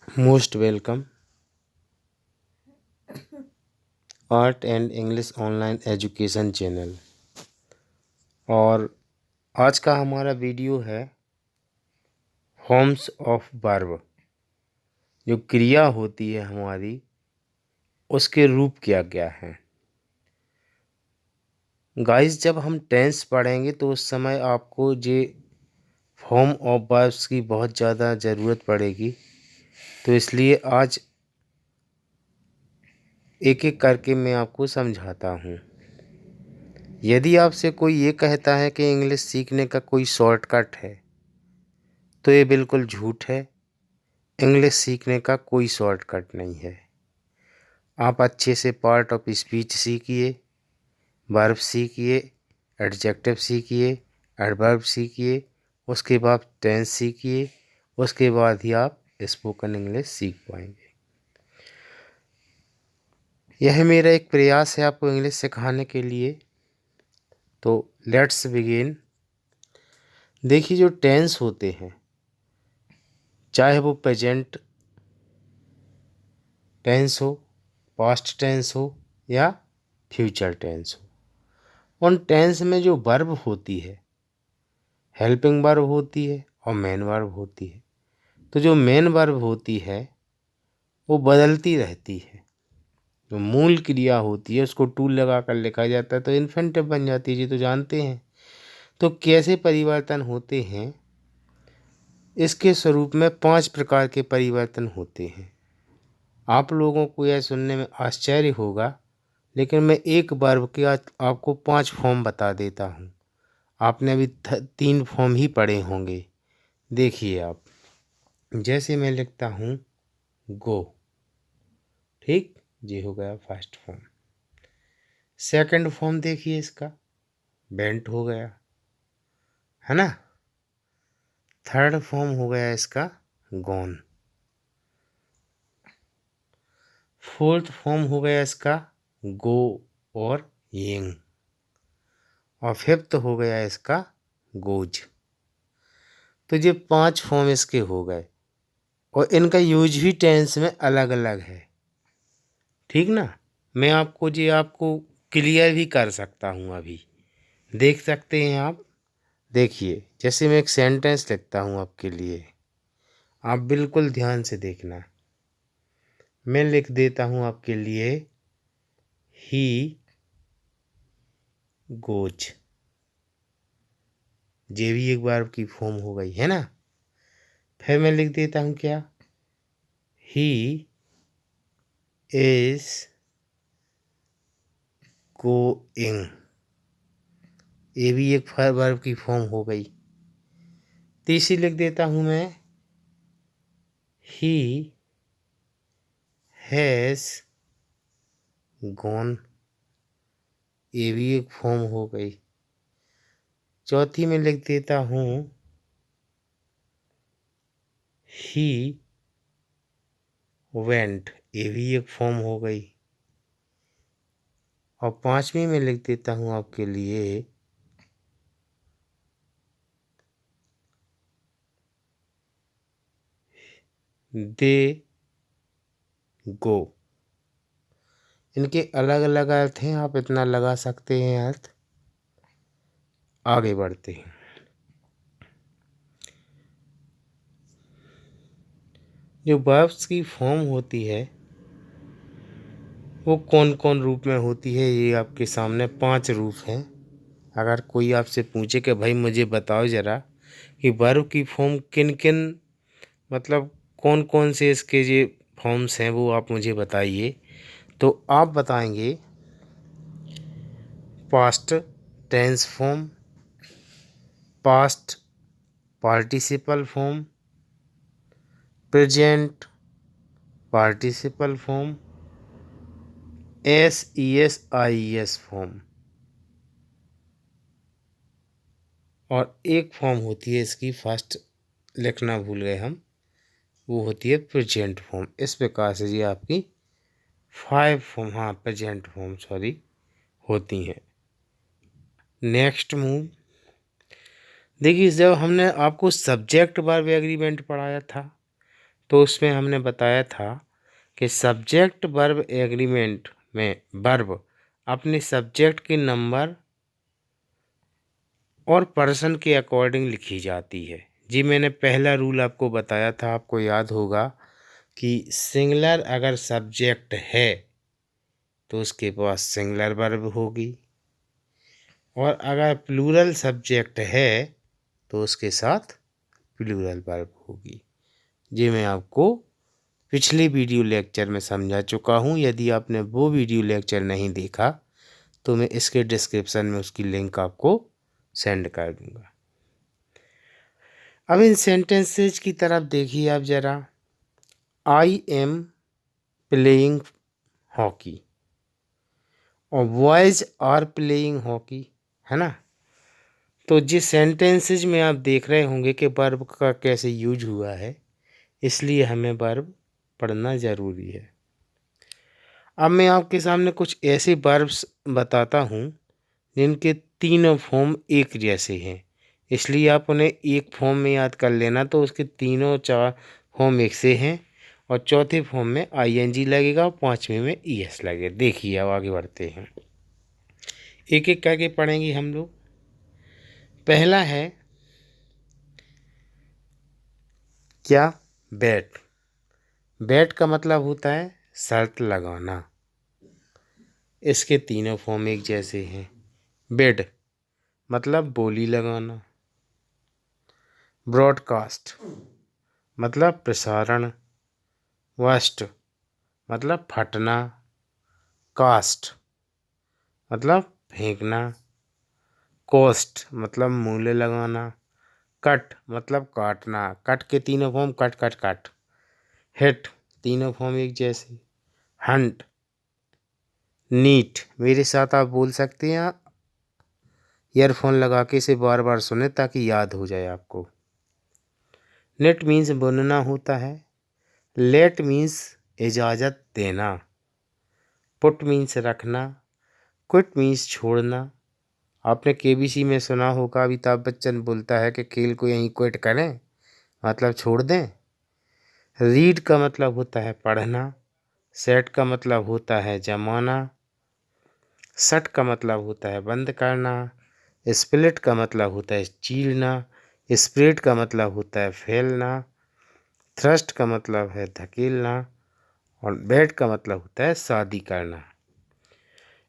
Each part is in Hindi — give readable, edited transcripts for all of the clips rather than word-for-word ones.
Most welcome art and English online education channel. और आज का हमारा वीडियो है फॉर्म्स ऑफ वर्ब। जो क्रिया होती है हमारी, उसके रूप क्या क्या हैं। गाइस, जब हम टेंस पढ़ेंगे तो उस समय आपको ये फॉर्म ऑफ वर्ब्स की बहुत ज़्यादा ज़रूरत पड़ेगी। तो इसलिए आज एक एक करके मैं आपको समझाता हूँ। यदि आपसे कोई ये कहता है कि इंग्लिश सीखने का कोई शॉर्टकट है, तो ये बिल्कुल झूठ है। इंग्लिश सीखने का कोई शॉर्टकट नहीं है। आप अच्छे से पार्ट ऑफ स्पीच सीखिए, वर्ब सीखिए, एडजेक्टिव सीखिए, एडवर्ब सीखिए, उसके बाद टेंस सीखिए, उसके बाद ही आप स्पोकन इंग्लिश सीख पाएंगे। यह मेरा एक प्रयास है आपको इंग्लिश सिखाने के लिए। तो लेट्स बिगिन। देखिए, जो टेंस होते हैं, चाहे वो प्रेजेंट टेंस हो, पास्ट टेंस हो या फ्यूचर टेंस हो, उन टेंस में जो वर्ब होती है, हेल्पिंग वर्ब होती है और मेन वर्ब होती है। तो जो मेन वर्ब होती है वो बदलती रहती है। जो मूल क्रिया होती है उसको टू लगा कर लिखा जाता है तो इन्फिनिटिव बन जाती है, जी तो जानते हैं। तो कैसे परिवर्तन होते हैं, इसके स्वरूप में 5 प्रकार के परिवर्तन होते हैं। आप लोगों को यह सुनने में आश्चर्य होगा, लेकिन मैं एक वर्ब के आज आपको 5 फॉर्म बता देता हूँ। आपने अभी 3 फॉर्म ही पढ़े होंगे। देखिए आप, जैसे मैं लिखता हूँ गो, ठीक, ये हो गया फर्स्ट फॉर्म। सेकंड फॉर्म देखिए इसका, बेंट हो गया, है ना। थर्ड फॉर्म हो गया इसका गॉन। फोर्थ फॉर्म हो गया इसका गो और यिंग। और फिफ्थ हो गया इसका गोज। तो ये 5 फॉर्म इसके हो गए और इनका यूज भी टेंस में अलग अलग है, ठीक ना। मैं आपको जी आपको क्लियर भी कर सकता हूँ, अभी देख सकते हैं आप। देखिए, जैसे मैं एक सेंटेंस लिखता हूँ आपके लिए, आप बिल्कुल ध्यान से देखना। मैं लिख देता हूँ आपके लिए ही गोज। ये भी एक बार की फॉर्म हो गई है ना। फिर मैं लिख देता हूँ क्या, ही इज गोइंग। ये भी एक वर्ब की फॉर्म हो गई। तीसरी लिख देता हूँ मैं, ही हैज़ गॉन। ये भी एक फॉर्म हो गई। चौथी में लिख देता हूँ ही वेंट। ये भी एक फॉर्म हो गई। और पांचवी में लिख देता हूँ आपके लिए दे गो। इनके अलग अलग अर्थ हैं, आप इतना लगा सकते हैं अर्थ। आगे बढ़ते हैं। जो वर्ब्स की फॉर्म होती है वो कौन कौन रूप में होती है, ये आपके सामने 5 रूप हैं। अगर कोई आपसे पूछे कि भाई मुझे बताओ ज़रा कि वर्ब की फॉर्म किन किन, मतलब कौन कौन से इसके ये फॉर्म्स हैं, वो आप मुझे बताइए। तो आप बताएंगे past tense form, past participle form, present participle form, SES form, और एक फॉर्म होती है इसकी, फर्स्ट लिखना भूल गए हम, वो होती है प्रेजेंट फॉर्म। इस प्रकार से ये आपकी 5 फॉर्म, हाँ प्रेजेंट फॉर्म सॉरी, होती हैं। Next move. देखिए, जब हमने आपको सब्जेक्ट वर्ब एग्रीमेंट पढ़ाया था, तो उसमें हमने बताया था कि सब्जेक्ट वर्ब एग्रीमेंट में वर्ब अपने सब्जेक्ट के नंबर और पर्सन के अकॉर्डिंग लिखी जाती है। जी मैंने पहला रूल आपको बताया था, आपको याद होगा कि सिंगुलर अगर सब्जेक्ट है तो उसके पास सिंगुलर वर्ब होगी, और अगर प्लूरल सब्जेक्ट है तो उसके साथ प्लूरल वर्ब होगी। जी मैं आपको पिछले वीडियो लेक्चर में समझा चुका हूँ। यदि आपने वो वीडियो लेक्चर नहीं देखा तो मैं इसके डिस्क्रिप्शन में उसकी लिंक आपको सेंड कर दूंगा। अब इन सेंटेंसेज की तरफ देखिए आप ज़रा। आई एम प्लेइंग हॉकी और बॉयज आर प्लेइंग हॉकी, है ना। तो जिस सेंटेंसेज में आप देख रहे होंगे कि वर्ब का कैसे यूज हुआ है, इसलिए हमें वर्ब पढ़ना ज़रूरी है। अब मैं आपके सामने कुछ ऐसे वर्ब्स बताता हूँ जिनके तीनों फॉर्म एक जैसे हैं, इसलिए आप उन्हें एक फॉर्म में याद कर लेना। तो उसके तीनों चार फॉर्म एक से हैं, और चौथे फॉर्म में आईएनजी लगेगा और पांचवें में ईएस लगेगा। देखिए अब आगे बढ़ते हैं, एक एक करके पढ़ेंगे हम लोग। पहला है क्या? बैट। बैट का मतलब होता है शर्त लगाना। इसके तीनों फॉर्म एक जैसे हैं। बेड मतलब बोली लगाना। ब्रॉडकास्ट मतलब प्रसारण। वस्ट मतलब फटना। कास्ट मतलब फेंकना। कोस्ट मतलब मूल्य लगाना। कट मतलब काटना। कट के तीनों form cut cut cut. Hit तीनों फॉर्म एक जैसे। हंट। नीट मेरे साथ आप बोल सकते हैं, ईयरफोन लगा के इसे बार बार सुने ताकि याद हो जाए आपको। नेट मीन्स बुनना होता है। लेट मीन्स इजाज़त देना। पुट मीन्स रखना। क्विट मीन्स छोड़ना। आपने केबीसी में सुना होगा, अमिताभ बच्चन बोलता है कि खेल को यहीं क्विट करें, मतलब छोड़ दें। रीड का मतलब होता है पढ़ना। सेट का मतलब होता है जमाना। शट का मतलब होता है बंद करना। स्प्लिट का मतलब होता है चीरना। स्प्रेड का मतलब होता है फैलना। थ्रस्ट का मतलब है धकेलना। और बेड का मतलब होता है शादी करना।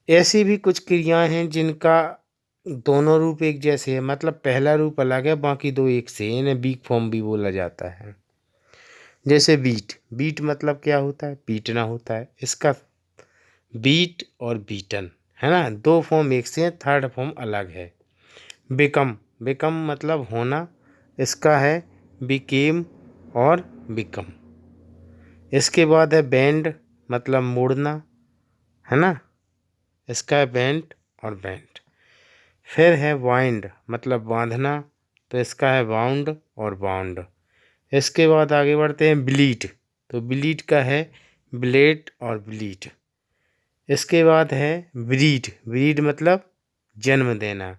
ऐसी भी कुछ क्रियाएं हैं जिनका दोनों रूप एक जैसे हैं, मतलब पहला रूप अलग है, बाकी दो एक से हैं। इन्हें वीक फॉर्म भी बोला जाता है। जैसे बीट। बीट मतलब क्या होता है? पीटना होता है। इसका बीट और बीटन, है ना, दो फॉर्म एक से हैं, थर्ड फॉर्म अलग है। बिकम। बिकम मतलब होना। इसका है बिकेम और बिकम। इसके बाद है बैंड मतलब मोड़ना, है ना, इसका है बैंड और बैंड। फिर है वाइंड मतलब बांधना, तो इसका है बाउंड और बाउंड। इसके बाद आगे बढ़ते हैं ब्लीड। तो ब्लीड का है ब्लेड और ब्लीड। इसके बाद है ब्रीड। ब्रीड मतलब जन्म देना।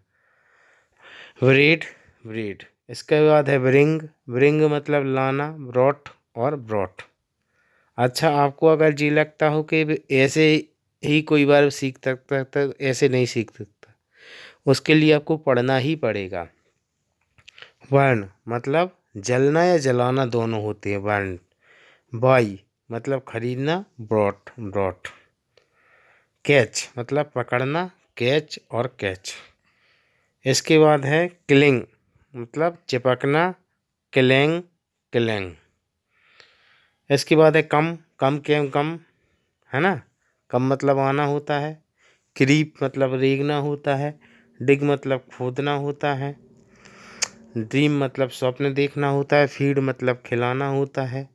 Breed breed. इसके बाद है ब्रिंग। ब्रिंग मतलब लाना। ब्रॉट और ब्रॉट। अच्छा, आपको अगर जी लगता हो कि ऐसे ही कोई बार सीख सकता तो ऐसे नहीं सीख सकता, उसके लिए आपको पढ़ना ही पड़ेगा। वर्ण मतलब जलना या जलाना दोनों होते हैं वर्ण। बाई मतलब खरीदना। Brought brought. कैच मतलब पकड़ना। कैच और कैच। इसके बाद है क्लिंग मतलब चिपकना। Clang clang. इसके बाद है कम। कम के कम, है ना, कम मतलब आना होता है। क्रीप मतलब रेंगना होता है। डिग मतलब खोदना होता है। ड्रीम मतलब स्वप्न देखना होता है। फीड मतलब खिलाना होता है।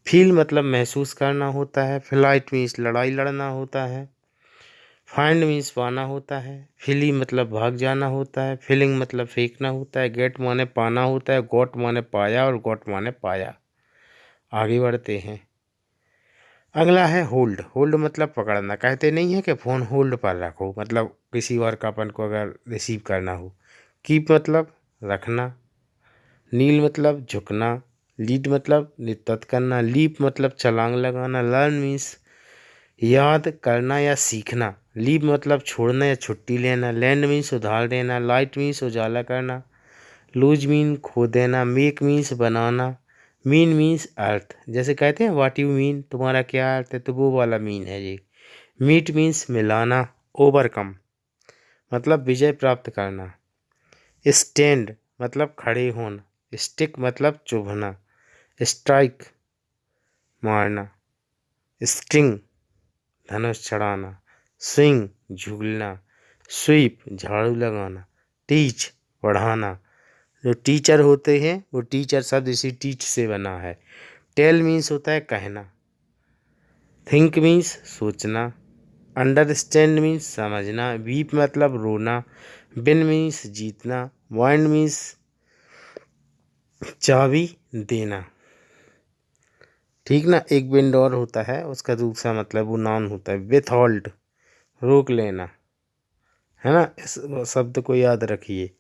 फील मतलब महसूस करना होता है। फ्लाइट मीन्स लड़ाई लड़ना होता है। फाइंड मीन्स पाना होता है। फिली मतलब भाग जाना होता है। फिलिंग मतलब फेंकना होता है। गेट माने पाना होता है। गॉट माने पाया और गॉट माने पाया। आगे बढ़ते हैं। अगला है होल्ड। होल्ड मतलब पकड़ना। कहते नहीं है कि फ़ोन होल्ड पर रखो, मतलब किसी और का अपन को अगर रिसीव करना हो। कीप मतलब रखना। नील मतलब झुकना। लीड मतलब नेतृत्व करना, लीप मतलब छलांग लगाना, लर्न मीन्स याद करना या सीखना, लीव मतलब छोड़ना या छुट्टी लेना, लैंड मीन्स उधार देना, लाइट मीन्स उजाला करना, लूज मीन खो देना, मेक मीन्स बनाना, मीन मीन्स अर्थ, जैसे कहते हैं व्हाट यू मीन, तुम्हारा क्या अर्थ है, तो वो वाला मीन है ये। मीट मीन्स मिलाना, ओवरकम मतलब विजय प्राप्त करना, स्टैंड मतलब खड़े होना, स्टिक मतलब चुभना, स्ट्राइक मारना, स्ट्रिंग धनुष चढ़ाना, स्विंग झूलना, स्वीप झाड़ू लगाना, टीच पढ़ाना। जो टीचर होते हैं वो टीचर शब्द इसी टीच से बना है। टेल मीन्स होता है कहना, थिंक मीन्स सोचना, अंडरस्टैंड मीन्स समझना, वीप मतलब रोना, विन मीन्स जीतना, वाइंड मीन्स चाबी देना। ठीक ना। एक विंड और होता है, उसका दूसरा मतलब वो नाउन होता है, विथ हॉल्ट रोक लेना, है ना। इस शब्द को याद रखिए।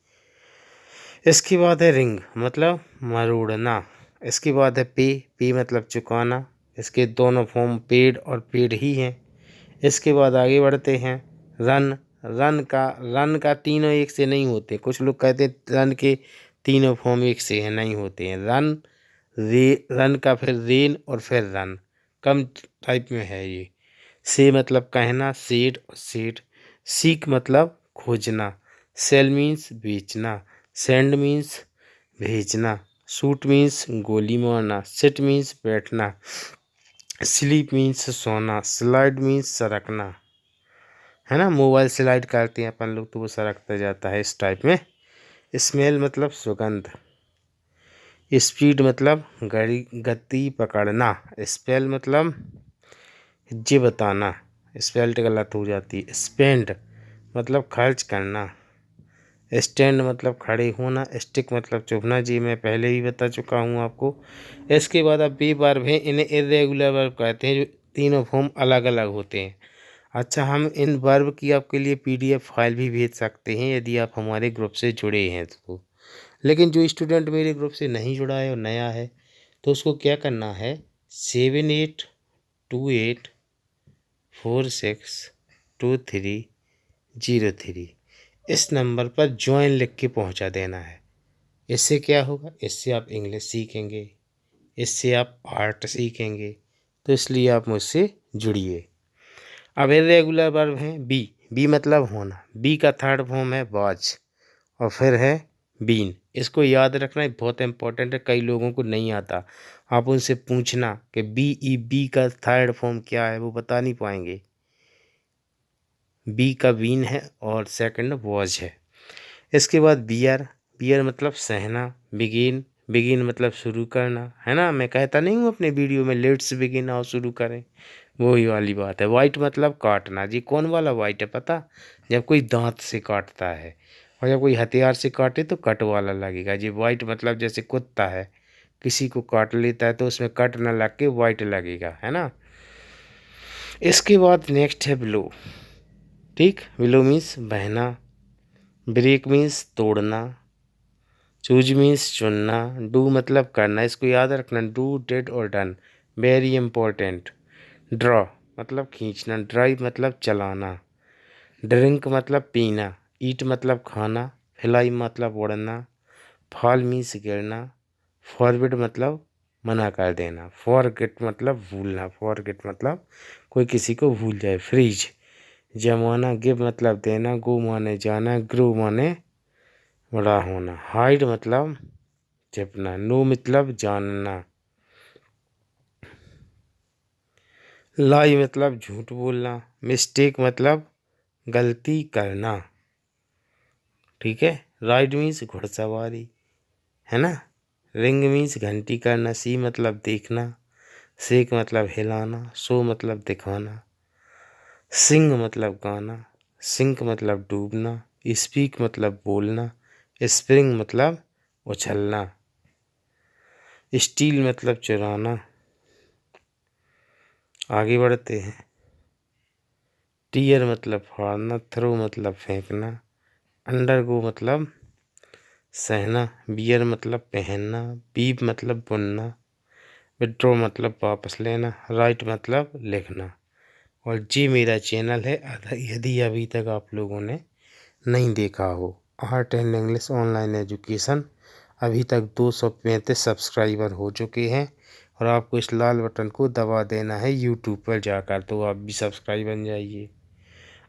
इसके बाद है रिंग मतलब मरोड़ना। इसके बाद है पे, पे मतलब चुकाना। इसके दोनों फॉर्म पेड और पेड ही हैं। इसके बाद आगे बढ़ते हैं। रन, रन का तीनों एक से नहीं होते। कुछ लोग कहते हैं रन के तीनों फॉर्म एक से हैं, नहीं होते हैं। रन का फिर रेन और फिर रन, कम टाइप में है ये। से मतलब कहना, सेड और सेड। सीक मतलब खोजना, सेल मीन्स बेचना, सेंड मीन्स भेजना, शूट मीन्स गोली मारना, सिट मीन्स बैठना, स्लीप मीन्स सोना, स्लाइड मीन्स सरकना, है ना। मोबाइल स्लाइड करते हैं अपन लोग तो वो सरकता जाता है, इस टाइप में। स्मेल मतलब सुगंध, स्पीड मतलब गति पकड़ना, स्पेल मतलब जे बताना, स्पेल्ट गलत हो जाती है। स्पेंड मतलब खर्च करना, स्टैंड मतलब खड़े होना, स्टिक मतलब चुभना, जी मैं पहले ही बता चुका हूँ आपको। इसके बाद अब बी वर्ब हैं, इन्हें इर्रेगुलर वर्ब कहते हैं, जो तीनों फॉर्म अलग अलग होते हैं। अच्छा, हम इन वर्ब की आपके लिए पीडीएफ फाइल भी भेज सकते हैं यदि आप हमारे ग्रुप से जुड़े हैं तो। लेकिन जो स्टूडेंट मेरे ग्रुप से नहीं जुड़ा है और नया है तो उसको क्या करना है, 7828462303 इस नंबर पर ज्वाइन लिख के पहुंचा देना है। इससे क्या होगा, इससे आप इंग्लिश सीखेंगे, इससे आप आर्ट सीखेंगे, तो इसलिए आप मुझसे जुड़िए। अब इर्रेगुलर वर्ब हैं बी, बी मतलब होना, बी का थर्ड फॉर्म है वाज और फिर है बीन। इसको याद रखना बहुत इंपॉर्टेंट है, कई लोगों को नहीं आता। आप उनसे पूछना कि बी का थर्ड फॉर्म क्या है, वो बता नहीं पाएंगे। बी का बीन है और सेकंड वॉज है। इसके बाद बियर, बियर मतलब सहना, बिगिन, बिगिन मतलब शुरू करना, है ना। मैं कहता नहीं हूँ अपने वीडियो में लेट्स बिगिन, आओ शुरू करें, वही वाली बात है। वाइट मतलब काटना, जी कौन वाला वाइट है पता, जब कोई दांत से काटता है, और जब कोई हथियार से काटे तो कट वाला लगेगा जी। वाइट मतलब जैसे कुत्ता है, किसी को काट लेता है तो उसमें कट ना लग के वाइट लगेगा, है ना। इसके बाद नेक्स्ट है ब्लो। ठीक, ब्लो मीन्स बहना, ब्रेक मीन्स तोड़ना, चूज मीन्स चुनना, डू मतलब करना, इसको याद रखना, डू डिड और डन, वेरी इंपॉर्टेंट। ड्रॉ मतलब खींचना, ड्राइव मतलब चलाना, ड्रिंक मतलब पीना, ईट मतलब खाना, फ्लाई मतलब उड़ना, फॉल मीन्स गिरना, फॉरबिड मतलब मना कर देना, फॉरगेट मतलब भूलना, फॉरगेट मतलब कोई किसी को भूल जाए, फ्रीज जमाना, गिव मतलब देना, गो माने जाना, ग्रो माने बड़ा होना, हाइड मतलब छिपना, नो मतलब जानना, लाई मतलब झूठ बोलना, मिस्टेक मतलब गलती करना। ठीक है। राइड मीन्स घुड़सवारी, है ना। रिंग मीन्स घंटी करना, सी मतलब देखना, शेक मतलब हिलाना, शो मतलब दिखाना, सिंग मतलब गाना, सिंक मतलब डूबना, स्पीक मतलब बोलना, स्प्रिंग मतलब उछलना, स्टील मतलब चुराना। आगे बढ़ते हैं। टीयर मतलब फाड़ना, थ्रो मतलब फेंकना, अंडरगो मतलब सहना, बियर मतलब पहनना, बीप मतलब बुनना, विड्रॉ मतलब वापस लेना, राइट मतलब लिखना। और जी मेरा चैनल है, यदि अभी तक आप लोगों ने नहीं देखा हो, art and English online education, अभी तक 235 सब्सक्राइबर हो चुके हैं और आपको इस लाल बटन को दबा देना है यूट्यूब पर जाकर, तो आप भी सब्सक्राइब बन जाइए।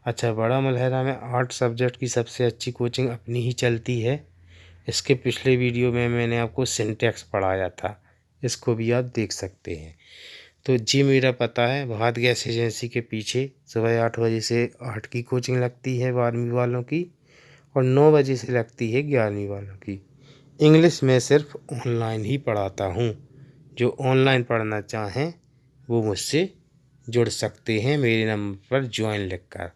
अच्छा, बड़ा मलहरा में 8 सब्जेक्ट की सबसे अच्छी कोचिंग अपनी ही चलती है। इसके पिछले वीडियो में मैंने आपको सिंटैक्स पढ़ाया था, इसको भी आप देख सकते हैं। तो जी मेरा पता है, भारत गैस एजेंसी के पीछे सुबह 8 बजे से 8 की कोचिंग लगती है 12वीं वालों की, और 9 बजे से लगती है 11वीं वालों की। इंग्लिश में सिर्फ ऑनलाइन ही पढ़ाता हूँ। जो ऑनलाइन पढ़ना चाहें वो मुझसे जुड़ सकते हैं मेरे नंबर पर ज्वाइन लिखकर।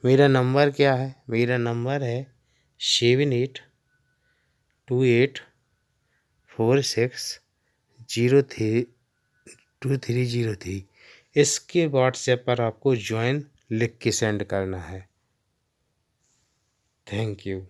मेरा नंबर क्या है? मेरा नंबर है 782846032303। इसके व्हाट्सएप पर आपको ज्वाइन लिख के सेंड करना है। Thank you.